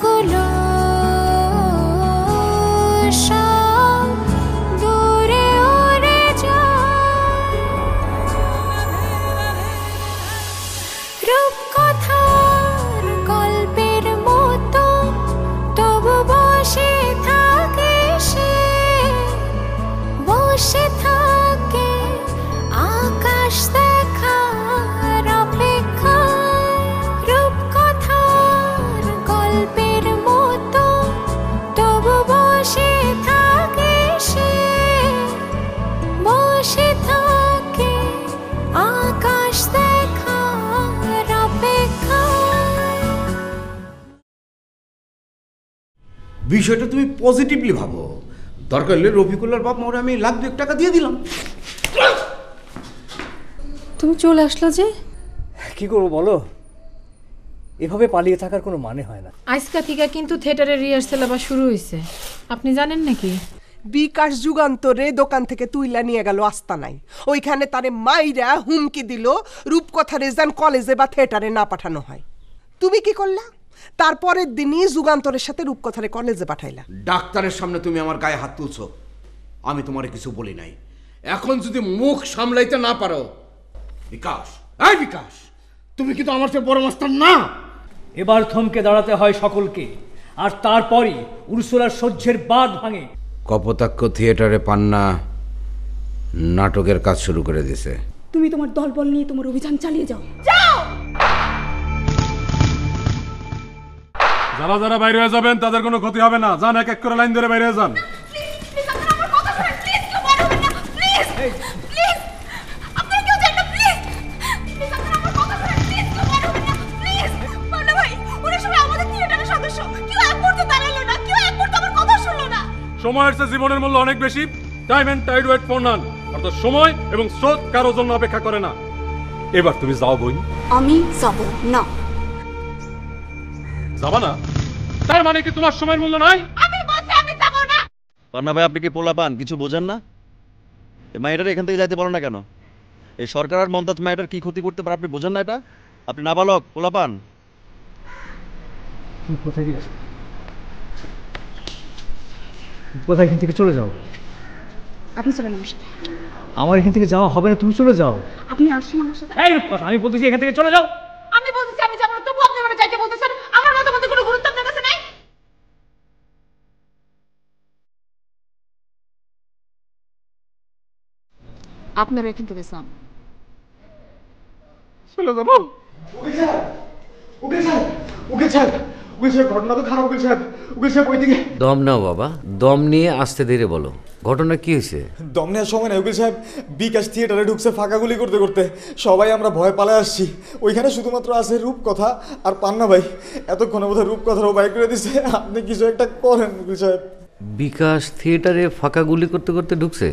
স্বপ্নগুলো সব দূরে উড়ে যায়। রূপকথার গল্পের মতো তবু বসে থাকে সে, বসে থাকে আকাশ দেখার অপেক্ষায়। রূপকথার গল্পের মতো তবু বসে থাকে সে, বসে থাকে আকাশ দেখার অপেক্ষায়। বিষয়টা তুমি পজিটিভলি ভাবো। দরকার হলে রফিকুল্লার বাপ মারে আমি $1,00,000 দিয়ে দিলাম। তুমি চলে আসলো যে? কি করবো বলো, এভাবে পালিয়ে থাকার কোনো মানে হয় না। আজকা থেকে কিন্তু থিয়েটারের রিহার্সেল আবার শুরু হয়েছে, আপনি জানেন নাকি? বিকাশ যুগান্তরে দোকান থেকে তুইলা নিয়ে গেল আস্তানায়, ওইখানে তারে মাইরা হুমকি দিল রূপকথারে যেন কলেজে বা থিয়েটারে না পাঠানো হয়। তুমি কি করলা? তারপরের দিনই যুগান্তরের সাথে রূপকথারে কলেজে পাঠাইলা। ডাক্তারের সামনে তুমি আমার গায়ে হাত তুলছো, আমি তোমারে কিছু বলি নাই। এখন যদি মুখ সামলাইতে না পারো, বিকাশ, এই বিকাশ, তুমি কিন্তু আমার চেয়ে বড় মাস্টার না। এবার থমকে দাঁড়াতে হয় সকলকে, আর তারপরই উর্সুলার সহ্যের বাঁধ ভাঙে। কপোতাক্ষ থিয়েটারে পান্না নাটকের কাজ শুরু করে দিছে। তুমি তোমার দলবল নিয়ে তোমার অভিযান চালিয়ে যাও। যারা যারা বাইরে হয়ে যাবেন তাদের কোনো ক্ষতি হবে না। যান, এক এক করে লাইন ধরে বাইরে হয়ে যান। সময়ের চেয়ে জীবনের মূল্য অনেক বেশি। Time and tide wait for none, অর্থাৎ সময় এবং স্রোত কারোর জন্য অপেক্ষা করে না। এবার তুমি যাও বোন। আমি যাব না। যাবা না? তার মানে কি তোমার সময়ের মূল্য নাই? আমি বলছি আমি যাব না। পান্না ভাই, আপনি কি পোলা পান কিছু বোঝেন না? এই মাইটার এখান থেকে যাইতে পারো না কেন? এই সরকার আর মমতাজ মাইটার কি ক্ষতি করতে পারে আপনি বোঝেন না? এটা আপনি নাবালক, পোলা পান। কোথায় গিয়েছো? কোথায়? এখান থেকে চলে যাও। আপনি চলেন আমার সাথে। আমার এখান থেকে যাওয়া হবে না, তুমি চলে যাও। আপনি আসুন আমার সাথে। এই কথা, আমি বলতেছি এখান থেকে চলে যাও। আমি বলতেছি আমি যাব না, তবু আপনি আমার যাইতে বলতেছেন। আমার মতামতে কোনো গুরুত্ব আপনার কাছে নাই? আপনারা এখান থেকে যান। চলে যাবো। দম নাও বাবা, দম নিয়ে আস্তে ধীরে বলো, ঘটনা কি হয়েছে? দম নেওয়ার সময় না উকিল সাহেব, বিকাশ থিয়েটারে ঢুকছে ফাঁকা গুলি করতে করতে। সবাই আমরা ভয় পালায় আসছি। ওইখানে শুধুমাত্র আছে রূপকথা আর পান্না ভাই। এতক্ষণে বোধহয় রূপকথারও বাইক করে দিছে। আপনি কিছু একটা করেন উকিল সাহেব। বিকাশ থিয়েটারে ফাঁকা গুলি করতে করতে ঢুকছে?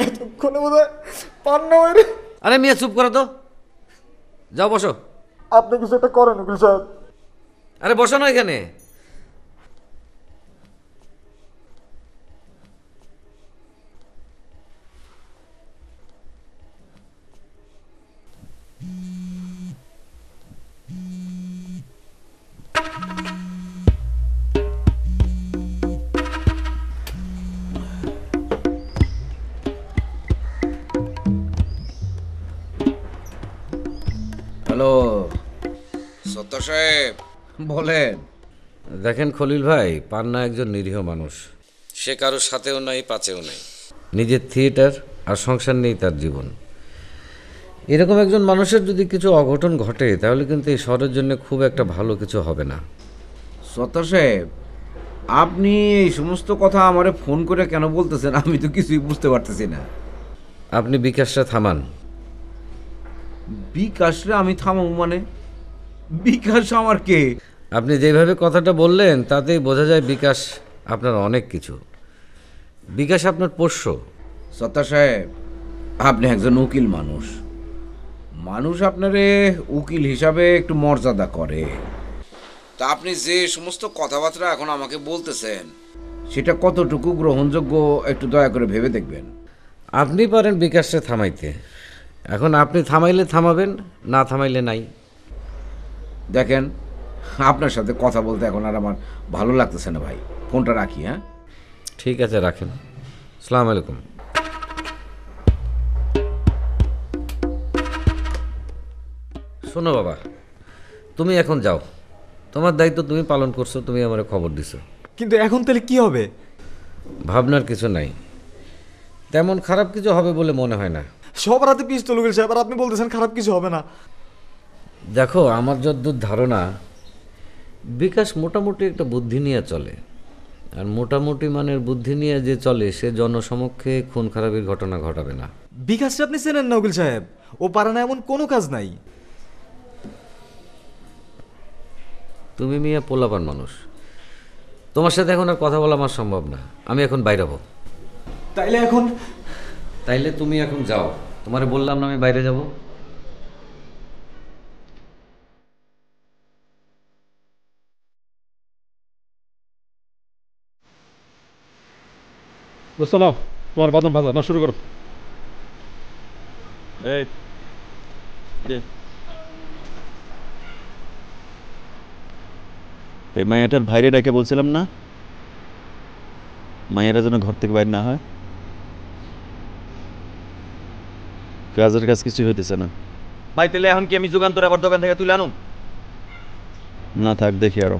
এতক্ষণে বোধহয় পান্না ভাই। আরে মিয়া চুপ করো তো, যাও বসো। আপনি কিছু একটা করেন উকিল সাহেব। আরে বসো না এখানে। হ্যালো সত্য সাহেব, বলেন। দেখেন খলিল ভাই, পান্না একজন নিরীহ মানুষ। সে কারোর সাথেও নাই, পাচেও নাই। নিজের থিয়েটার আর সংসার নেই তার জীবন। এরকম একজন মানুষের যদি কিছু অঘটন ঘটে তাহলে কিন্তু এই শহরের জন্য খুব একটা ভালো কিছু হবে না। সত্য সাহেব, আপনি এই সমস্ত কথা আমারে ফোন করে কেন বলতেছেন? আমি তো কিছুই বুঝতে পারতেছি না। আপনি বিকাশটা থামান। বিকাশরে আমি থামাবো মানে? বিকাশ আমার কে? আপনি যেভাবে কথাটা বললেন তাতেই বোঝা যায় বিকাশ আপনার অনেক কিছু। বিকাশ আপনার পোষ্য। সত্তা সাহেব, আপনি একজন উকিল মানুষ। মানুষ আপনারে উকিল হিসাবে একটু মর্যাদা করে। তা আপনি যে সমস্ত কথাবার্তা এখন আমাকে বলতেছেন সেটা কতটুকু গ্রহণযোগ্য একটু দয়া করে ভেবে দেখবেন। আপনি পারেন বিকাশকে থামাইতে। এখন আপনি থামাইলে থামাবেন, না থামাইলে নাই। দেখেন, আপনার সাথে কথা বলতে এখন আর আমার ভালো লাগতেছে না ভাই, ফোনটা রাখি। হ্যাঁ ঠিক আছে, রাখেন। আসসালামু আলাইকুম। শোনো বাবা, তুমি এখন যাও, তোমার দায়িত্ব তুমি পালন করছো, তুমি আমার খবর দিছো। কিন্তু এখন তাহলে কি হবে? ভাবনার কিছু নাই, তেমন খারাপ কিছু হবে বলে মনে হয় না। সবার হাতে পিস্তল উকিল সাহেব, আর আপনি বলতেছেন খারাপ কিছু হবে না? দেখো, আমার যতদূর ধারণা বিকাশ মোটামুটি একটা বুদ্ধি নিয়ে চলে, আর মোটামুটি মানের বুদ্ধি নিয়ে যে চলে সে জনসমক্ষে খুন খারাপের ঘটনা ঘটাবে না। বিকাশটা আপনি চেনেন না উকিল সাহেব, ও পারে না এমন কোনো কাজ নাই। তুমি মিয়া পোলাপান মানুষ, তোমার সাথে এখন আর কথা বলা আমার সম্ভব না। আমি এখন বাইরে হব। তাইলে তুমি এখন যাও, তোমারে বললাম না আমি বাইরে যাব। দোস্ত নাও তোমার বাদাম ভাজা, না শুরু করো। এই মায়াটার ভাইরে ডেকে বলছিলাম না, মায়েরা যেন ঘর থেকে বাইরে না হয়। কাজের কাজ কিছুই হইতেছে না ভাই। তাহলে এখন কি আমি যুগান্তর আবার দোকান থেকে তুলে আনুম? না থাক, দেখি আরো।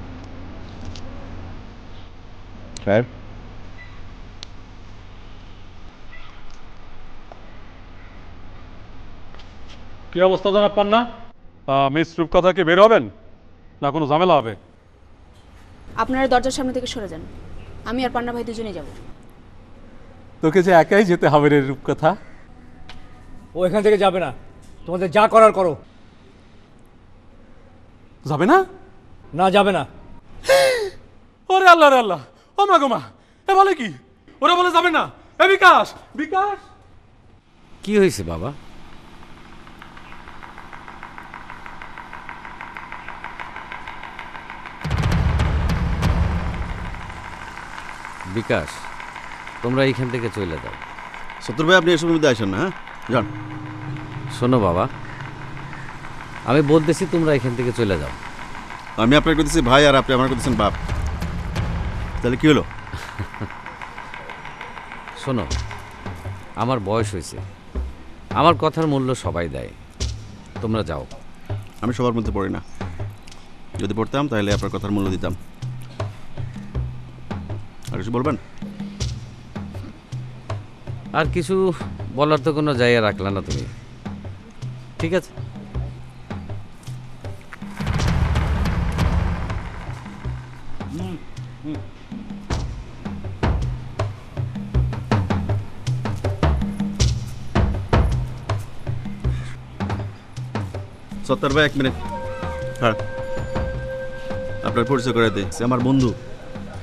কি অবস্থা জানা পান না? মিস রূপকথা কি বের হবেন না কোনো ঝামেলা হবে? আপনারা দরজার সামনে থেকে সরে যান, আমি আর পান্না ভাই দুজনেই যাব। তোকে যে একাই যেতে হবে রে রূপকথা। ও এখান থেকে যাবে না, তোমাদের যা করার করো। যাবে না? না, যাবে না। ওরে আল্লাহ রে আল্লাহ, ও মা গো মা, এ বলে কি? ওরা বলে যাবে না? এ বিকাশ, বিকাশ কি হয়েছে বাবা? বিকাশ, তোমরা এইখান থেকে চলে যাও। সত্তর ভাই, আপনি এসব মধ্যে আসেন না। হ্যাঁ যান। শোনো বাবা, আমি বলতেছি তোমরা এখান থেকে চলে যাও। আমি আপনার করতেছি ভাই, আর আপনি আমার করতেছেন বাপ। তাহলে কি হলো? শোনো, আমার বয়স হয়েছে, আমার কথার মূল্য সবাই দেয়। তোমরা যাও। আমি সবার মধ্যে পড়ি না, যদি পড়তাম তাহলে আপনার কথার মূল্য দিতাম। আর কিছু বলবেন? আর কিছু বলার তো কোনো জায়গা রাখলা না তুমি। ঠিক আছে, সত্তর ভাই, 1 মিনিট। হ্যাঁ, আপনার পরিচয় করে দিচ্ছি, আমার বন্ধু।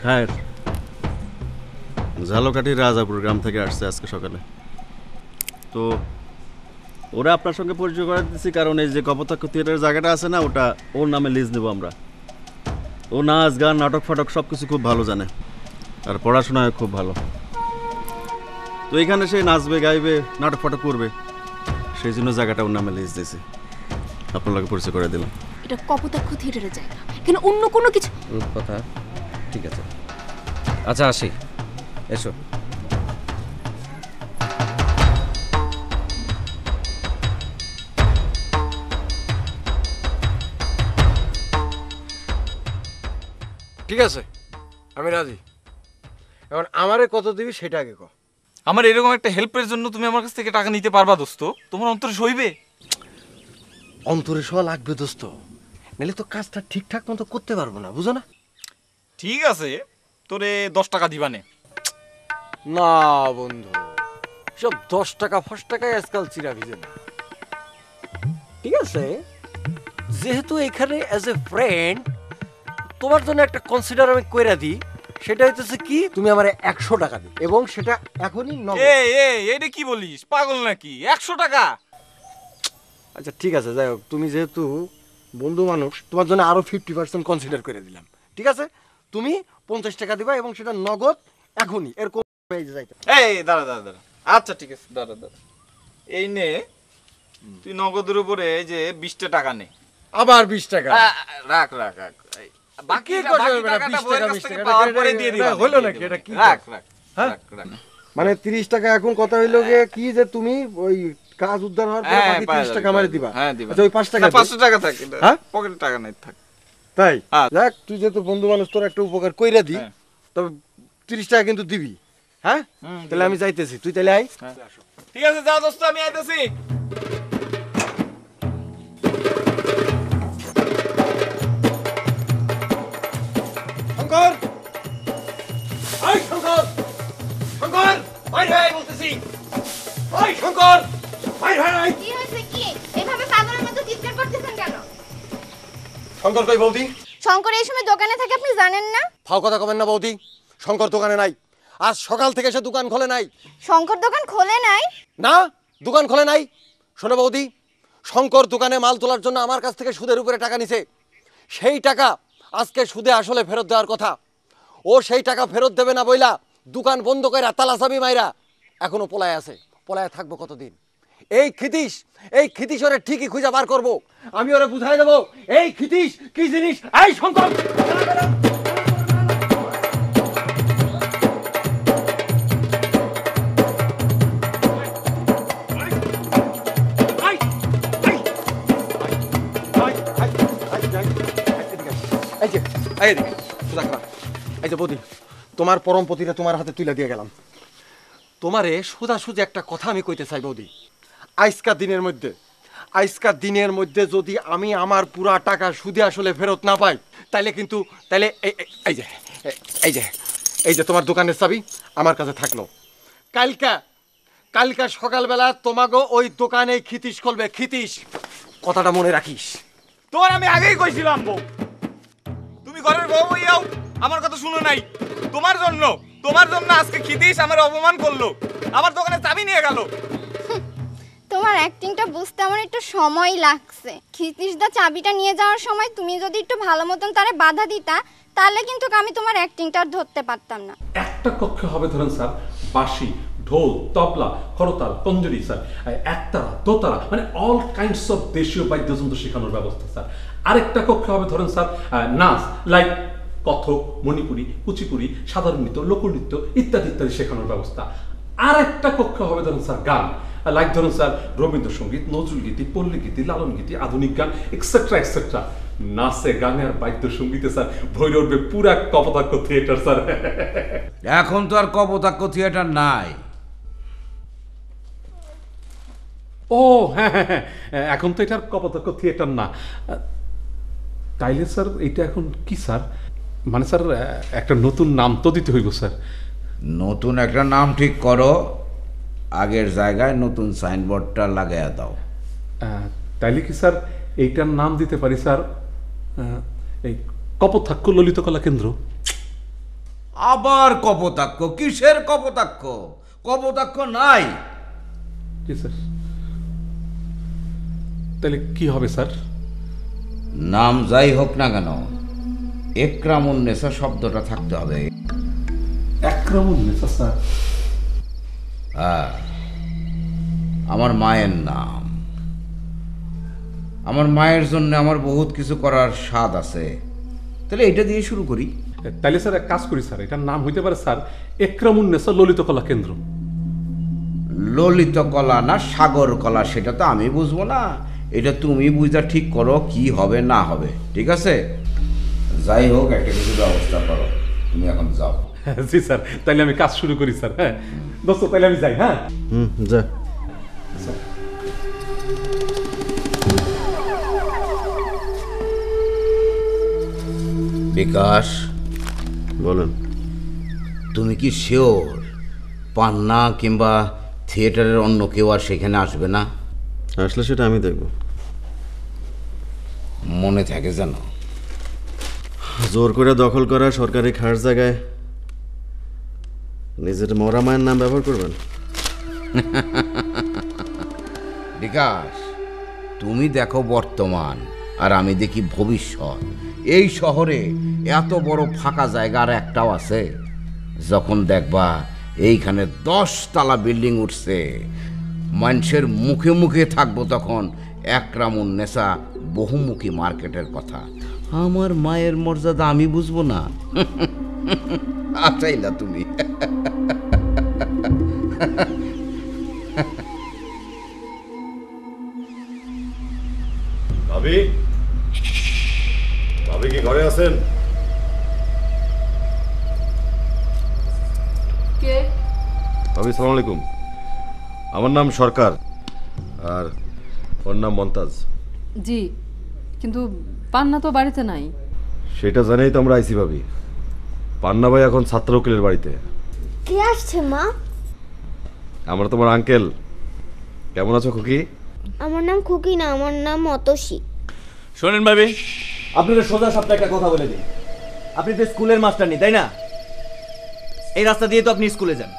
হ্যাঁ, ঝালকাঠির রাজাপুর গ্রাম থেকে আসছে আজকে সকালে। তো ওরা আপনার সঙ্গে পরিচয় করে দিচ্ছি কারণ এই যে কপোতাক্ষ থিয়েটারের জায়গাটা আছে না, ওটা ওর নামে লিজ নেবো আমরা। ও নাচ গান নাটক ফাটক সব কিছু খুব ভালো জানে, আর পড়াশোনায় খুব ভালো। তো এইখানে সে নাচবে গাইবে নাটক ফাটক করবে, সেই জন্য জায়গাটা ওর নামে লিজ দিয়েছে। আপনার লোকে পরিচয় করে দিলাম। এটা কপোতাক্ষ থিয়েটারের জায়গা, কেন অন্য কোনো কিছু? কথা ঠিক আছে। আচ্ছা আসি, এসো। ঠিক আছে, আমি রাজি। এখন আমারে কত দিবি সেটা আগে কও। আমার এরকম একটা হেল্পের জন্য তুমি আমার কাছ থেকে টাকা নিতে পারবা দোস্ত? তোমার অন্তরে সইবে? অন্তরে শোয়া লাগবে দোস্ত, নাহলে তো কাজটা ঠিকঠাক মতো করতে পারবো না, বুঝো না? ঠিক আছে, তোরে 10 টাকা দিবানে। না বন্ধু, সব 10 টাকা 5 টাকায় আজকাল চিরা ভিজে না। ঠিক আছে, যেহেতু এখানে অ্যাজ এ ফ্রেন্ড তোমার জন্য একটা কনসিডার আমি কইরা দিই, সেটা হইতেছে কি, তুমি আমারে 100 টাকা দিই, এবং সেটা এখনই নগদ। এইটা কি বলিস, পাগল নাকি? 100 টাকা? আচ্ছা ঠিক আছে, যাই হোক, তুমি যেহেতু বন্ধু মানুষ, তোমার জন্য আরো 50% কনসিডার করে দিলাম। ঠিক আছে, তুমি 50 টাকা দিবা এবং সেটা নগদ এখনই। এর কোন যাইতে দাঁড়া দাঁড়া দাঁড়া। আচ্ছা ঠিক আছে, দাঁড়া দাঁড়া। এই নে, তুই নগদের উপরে এই যে 20 টাকা নে। আবার 20 টাকা? রাখ রাখ রাখ। বাকি কি করবে বেটা, 20 টাকা 20 টাকা হলো নাকি? এটা কি হ্যাঁ? মানে 30 টাকা এখন কথা হইলো যে কি যে তুমি ওই কাজ উদ্ধার হওয়ার পর বাকি 30 টাকা আমারে দিবা। আচ্ছা ওই 5 টাকা 500 টাকা থাকে, হ্যাঁ পকেটে টাকা নাই থাক। তাই দেখ তুই যে তোর বন্ধু মানুষ, তোর একটা উপকার কইরা দি, তবে 30 টাকা কিন্তু দিবি। হ্যাঁ তাহলে আমি যাইতেছি, তুই তাহলে আই। ঠিক আছে যাও দোস্ত, আমি আইতাছি। শঙ্কর, এই শঙ্কর, শঙ্কর বাইরে আয় বলতেছি। ওই শঙ্কর বাইরে আয়। কি হয়েছে কি? এভাবে পাগলের মতো চিৎকার করতেছেন কেন? শঙ্কর কই বৌদি? শঙ্কর এই সময় দোকানে থাকে, আপনি জানেন না? ফাও কথা কবেন না বৌদি, শঙ্কর দোকানে নাই। আজ সকাল থেকে সে দোকান খোলে নাই। শঙ্কর দোকান খোলে নাই? না দোকান খোলে নাই। শোনো বৌদি, শঙ্কর দোকানে মাল তোলার জন্য আমার কাছ থেকে সুদের উপরে টাকা নিছে। সেই টাকা আজকে সুদে আসলে ফেরত দেওয়ার কথা। ও সেই টাকা ফেরত দেবে না বইলা দোকান বন্ধ কইরা তালা চাবি মাইরা এখনো পলায় আছে। পলায় থাকবো কতদিন? এই খিতিশ ওরে ঠিকই খুঁজে বার করব। আমি ওরে বুঝাই দেবো এই খিতিশ কি জিনিস। এই শঙ্কর, তোমার পরমপতিটা তোমার হাতে তুলে দিয়ে গেলাম। তোমারে সোজাসুজি একটা কথা আমি কইতে চাই বৌদি। আজকার দিনের মধ্যে যদি আমি আমার পুরা টাকা সুদে আসলে ফেরত না পাই, তাইলে কিন্তু এই যে তোমার দোকানের চাবি আমার কাছে থাকলো। কালকা সকালবেলা তোমাকে ওই দোকানে খিতিশ খুলবে। খিতিশ, কথাটা মনে রাখিস। তোমার আমি আগেই কইছিলাম বউ, তুমি ঘরের বউ হইয়াও আমার কথা শুনো নাই। তোমার জন্য আজকে খিতিশ আমার অপমান করলো, আমার দোকানে চাবি নিয়ে গেল। তোমার অ্যাক্টিংটা বুঝতে আমার একটু সময় লাগছে। খিতিশদা চাবিটা নিয়ে যাওয়ার সময় তুমি যদি একটু ভালো মতন তারে বাধা দিতা, তাহলে কিন্তু আমি তোমার অ্যাক্টিংটা ধরতে পারতাম না। একটা কক্ষে হবে ধরেন স্যার বাঁশি, ঢোল, তবলা, করতাল, তঞ্জরি স্যার, একতারা, দোতারা, মানে অল কাইন্ডস অফ দেশীয় বাদ্যযন্ত্র শেখানোর ব্যবস্থা স্যার। আরেকটা কক্ষে হবে ধরেন স্যার নাচ, লাইক কথক, মণিপুরি, কুচিপুরি, সাধারণ নৃত্য, লোকনৃত্য ইত্যাদি ইত্যাদি শেখানোর ব্যবস্থা। আর একটা কক্ষে হবে ধরেন স্যার গান, লাইক ধরুন স্যার রবীন্দ্রসঙ্গীত, নজরুল গীতি, পল্লী গীতি, লালন গীতি, আধুনিক গান এক্সেট্রা এক্সেট্রা। নাচে, গানে আর বাদ্যসঙ্গীতে স্যার ভরে উঠবে পুরা কপোতাক্ষ থিয়েটার স্যার। এখন তো আর কপোতাক্ষ থিয়েটার নাই। ও হ্যাঁ হ্যাঁ হ্যাঁ, এখন তো এটার কপোতাক্ষ থিয়েটার না। তাইলে স্যার এটা এখন কি স্যার? মানে স্যার একটা নতুন নাম তো দিতে হইব স্যার। নতুন একটা নাম ঠিক করো, আগের জায়গায় নতুন সাইনবোর্ডটা লাগাইয়া দাও। তাইলে কি স্যার এইটার নাম দিতে পারি স্যার এই কপোতাক্ষ ললিত কলা কেন্দ্র? আবার কপোতাক্ষ? কিসের কপোতাক্ষ? কপোতাক্ষ নাই। জি স্যার। তাহলে কি হবে স্যার? নাম যাই হোক না কেন, একরামুন্নেসা শব্দটা থাকতে হবে। একরামুন্নেসা স্যার? হ্যাঁ, আমার মায়ের নাম। আমার মায়ের জন্য আমার বহুত কিছু করার স্বাদ আছে। তাহলে এটা দিয়ে শুরু করি। তাইলে স্যার এক কাজ করি স্যার, এটার নাম হইতে পারে স্যার একরামুন্নেসা ললিত কলা কেন্দ্র। ললিত কলা না সাগর কলা সেটা তো আমি বুঝবো না, এটা তুমি বুঝা ঠিক করো কি হবে না হবে। ঠিক আছে, যাই হোক একটা কিছু ব্যবস্থা করো। তুমি এখন যাও। জি স্যার, তাইলে আমি কাজ শুরু করি স্যার। হ্যাঁ দোস্ত, তাইলে আমি যাই। হ্যাঁ যা। বিকাশ, বলেন। তুমি কি শিওর পান্না কিংবা থিয়েটারের অন্য কেউ আর সেখানে আসবে না? আসলে সেটা আমি দেখব। মনে থাকে যেন। জোর করে দখল করা সরকারি খাস জায়গায় নিজের মরা মায়ের নাম ব্যবহার করবেন? বিকাশ, তুমি দেখো বর্তমান আর আমি দেখি ভবিষ্যৎ। এই শহরে এত বড় ফাঁকা জায়গা আর একটাও আছে? যখন দেখবা এইখানে 10 তলা বিল্ডিং উঠছে, মানুষের মুখে মুখে থাকবো তখন একরামুন্নেসা বহুমুখী মার্কেটের কথা। আমার মায়ের মর্যাদা আমি বুঝবো না? আটাইলা তুমি। ভাবি, ভাবি কি ঘরে আছেন? কে? ভাবি সালাম আলাইকুম। আমার নাম সরকার আর ওর নাম মন্তাজ। জি, কিন্তু পান্না তো বাড়িতে নাই। সেটা জানেই তো আমরা আইছি ভাবি। পান্না ভাই এখন ছাত্র উকিলের বাড়িতে। কে আসছে মা? আমরা তোমার আঙ্কেল। কেমন আছো খুকি? আমার নাম খুকি না, আমার নাম অতসী। শোনেন ভাবি, আপনাদের সোজা সাপটা একটা কথা বলে দিই। আপনি তো স্কুলের মাস্টার নি, তাই না? এই রাস্তা দিয়ে তো আপনি স্কুলে যান।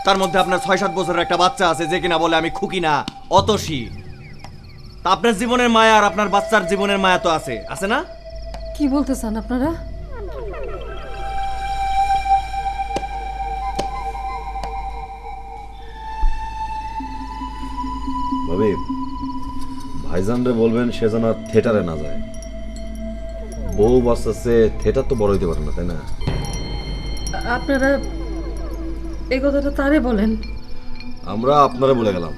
তার মধ্যে আপনার 6-7 বছরের একটা বাচ্চা আছে যে কিনা বলে আমি খুকি না, অতসী। তা আপনার জীবনের মায়া আর আপনার বাচ্চার জীবনের মায়া তো আছে, আছে না? কি বলতে চান আপনারা? ভাবি, ভাইজানরে বলবেন সে যেন থিয়েটারে না যায়। বউ বাচ্চাছে, থিয়েটার তো বড় হইতে পারে না, তাই না? আপনারা এই কথাটা তারে বলেন। আমরা আপনারে বলে গেলাম,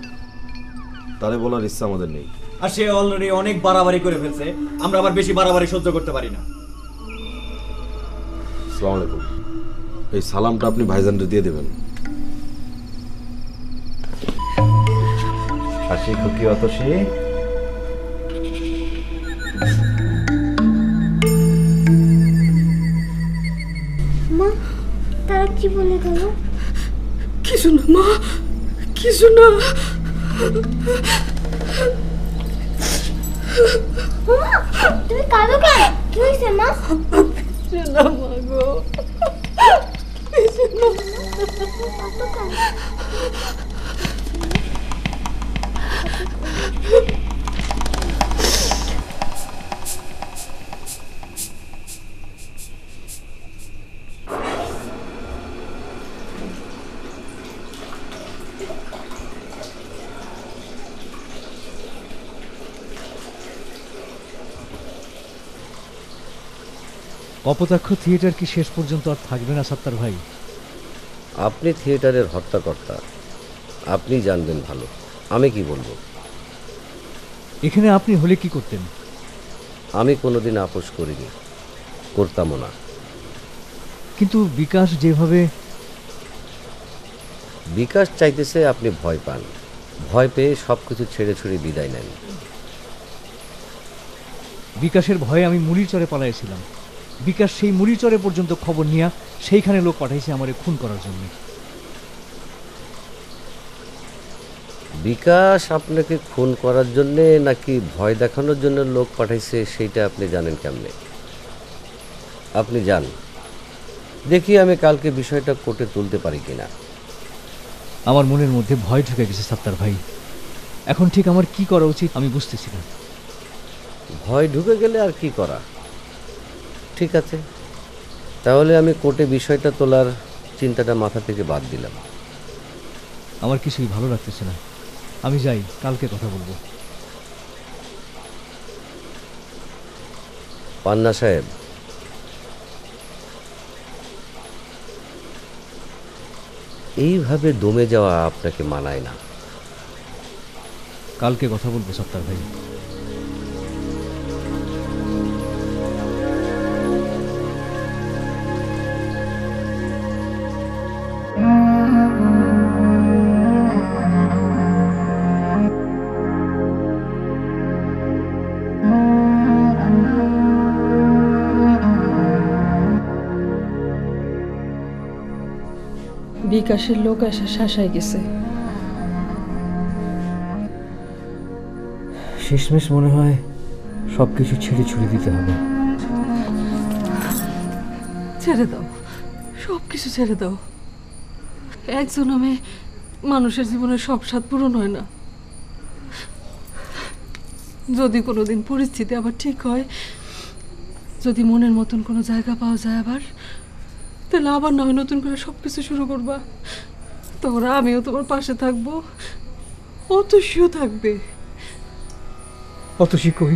তারে বলার ইচ্ছা আমাদের নেই। আর সে অলরেডি অনেক বাড়াবাড়ি করে ফেলছে, আমরা আবার বেশি বাড়াবাড়ি সহ্য করতে পারি না। আসসালামু আলাইকুম। এই সালামটা আপনি ভাইজানরে দিয়ে দেবেন। হাসি খুকি অতসী। মা, তারা কি বলে গেল? কিছু না মা, কিছু না। তুমি কাঁদো কেন? কি হয়েছে মা? কিছু না মা গো, কিছু না। কপোতাক্ষ থিয়েটার কি শেষ পর্যন্ত আর থাকবে না সাত্তার ভাই? আপনি থিয়েটারের হর্তাকর্তা, আপনি জানবেন ভালো, আমি কি বলবো? এখানে আপনি হলে কি করতেন? আমি কোনোদিন আপোষ করিনি, করতামও না। কিন্তু বিকাশ যেভাবে... বিকাশ চাইতেছে আপনি ভয় পান, ভয় পেয়ে সব কিছু ছেড়ে ছুড়ে বিদায় নেন। বিকাশের ভয়ে আমি মুড়িচরে পালাইছিলাম। বিকাশ সেই মুড়িচরে পর্যন্ত খবর নিয়ে সেইখানে লোক পাঠাইছে আমারে খুন করার জন্য। বিকাশ আপনাকে খুন করার জন্যে নাকি ভয় দেখানোর জন্য লোক পাঠাইছে সেইটা আপনি জানেন কেমনে? আপনি যান, দেখি আমি কালকে বিষয়টা কোর্টে তুলতে পারি কিনা। আমার মনের মধ্যে ভয় ঢুকে গেছে সাত্তার ভাই। এখন ঠিক আমার কি করা উচিত আমি বুঝতেছি না। ভয় ঢুকে গেলে আর কি করা? ঠিক আছে, তাহলে আমি কোর্টে বিষয়টা তোলার চিন্তাটা মাথা থেকে বাদ দিলাম। আমার কিছুই ভালো লাগতেছে না। আমি যাই, কালকে কথা বলবো। পান্না সাহেব, এইভাবে দমে যাওয়া আপনাকে মানায় না। কালকে কথা বলবো সাত্তার ভাই। বিকাশের লোক এসে শাসায় গেছে। শেষমেশ মনে হয় সবকিছু ছেড়ে ছুড়ে দিতে হবে। ছেড়ে দাও, সব কিছু ছেড়ে দাও। একজন আমি মানুষের জীবনের সব স্বাদ পূরণ হয় না। যদি কোনোদিন পরিস্থিতি আবার ঠিক হয়, যদি মনের মতন কোনো জায়গা পাওয়া যায় আবার, তাহলে আবার না হয় নতুন করে সব কিছু শুরু করবা। তোমরা আমিও তোমার পাশে থাকবো, অতসীও থাকবে। অতসী কই?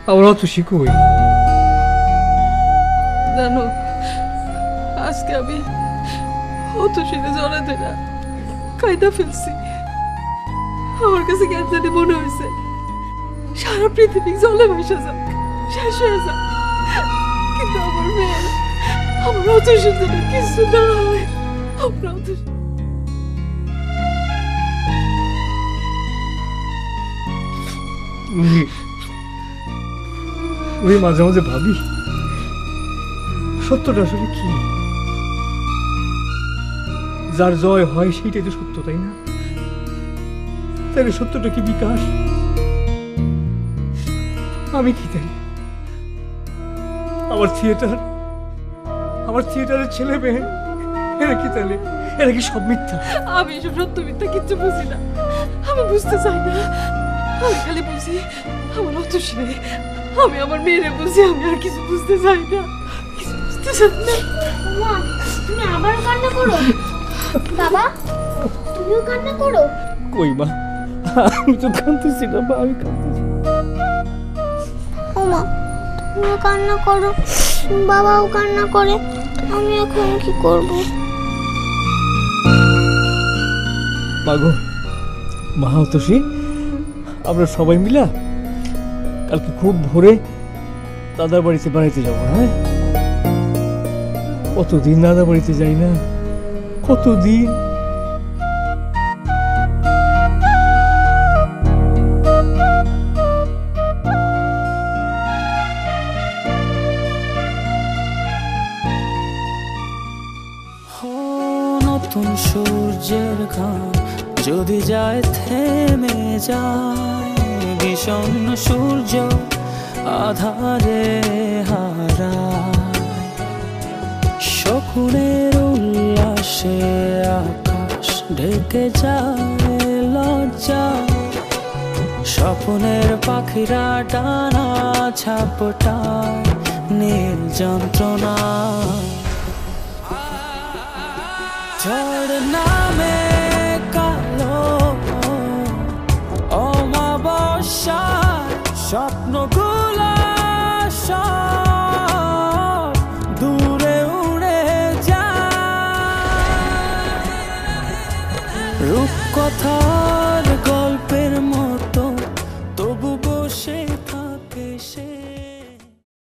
আমার অতসী কই? জানো আজকে আমি অত সেরে জড়াতে না কায়দা ফেলছি। আমার কাছে কেন জানি মনে হয়েছে সারা পৃথিবী জলে ভাসা যাক, শেষ হয়ে যাক, কিন্তু আমার মেয়ে আমার অত সেরে কিছু না হয়। আমরা অত ওই মাঝে মাঝে ভাবি সত্যটা আসলে কি? যার জয় হয় সেইটাই তো সত্য, তাই না? তাহলে সত্যটা কি বিকাশ? আমি কি তাই? আমার থিয়েটারের ছেলে মেয়ে এরা কি তাহলে? এরা কি সব মিথ্যা? আমি এসব সত্য মিথ্যা কিচ্ছু বুঝি না, আমি বুঝতে চাই না। আমি খালি বুঝি আমার অত সেরে, আমি আমার মেয়েরে বুঝি, আমি আর কিছু বুঝতে চাই না, কিছু বুঝতে চাই না। মা তুমি আবার কান্না করো? বাবা তুমিও কান্না করো? কই মা, আমি তো কাঁদতেছি না মা, আমি কাঁদতেছি। ও মা তুমিও কান্না করো, বাবাও কান্না করে, আমি এখন কি করব? মাগো মা তোষী, আমরা সবাই মিলা কালকে খুব ভোরে দাদার বাড়িতে বেড়াইতে যাবো। হ্যাঁ, কতদিন দাদা বাড়িতে যাই না, কতদিন। নতুন সূর্যের ঘাম যদি যায় থেমে যায়, বিষণ্ণ সূর্য আধারে হারায়, শকুনের উল্লাসে আকাশ ঢেকে যায় লজ্জা, স্বপ্নের পাখিরা ডানা ঝাপটায় নীল যন্ত্রণা, ঝড় নামে কালো অমাবস্যার স্বপ্নগুলো সব দূরে উড়ে যায়, রূপকথা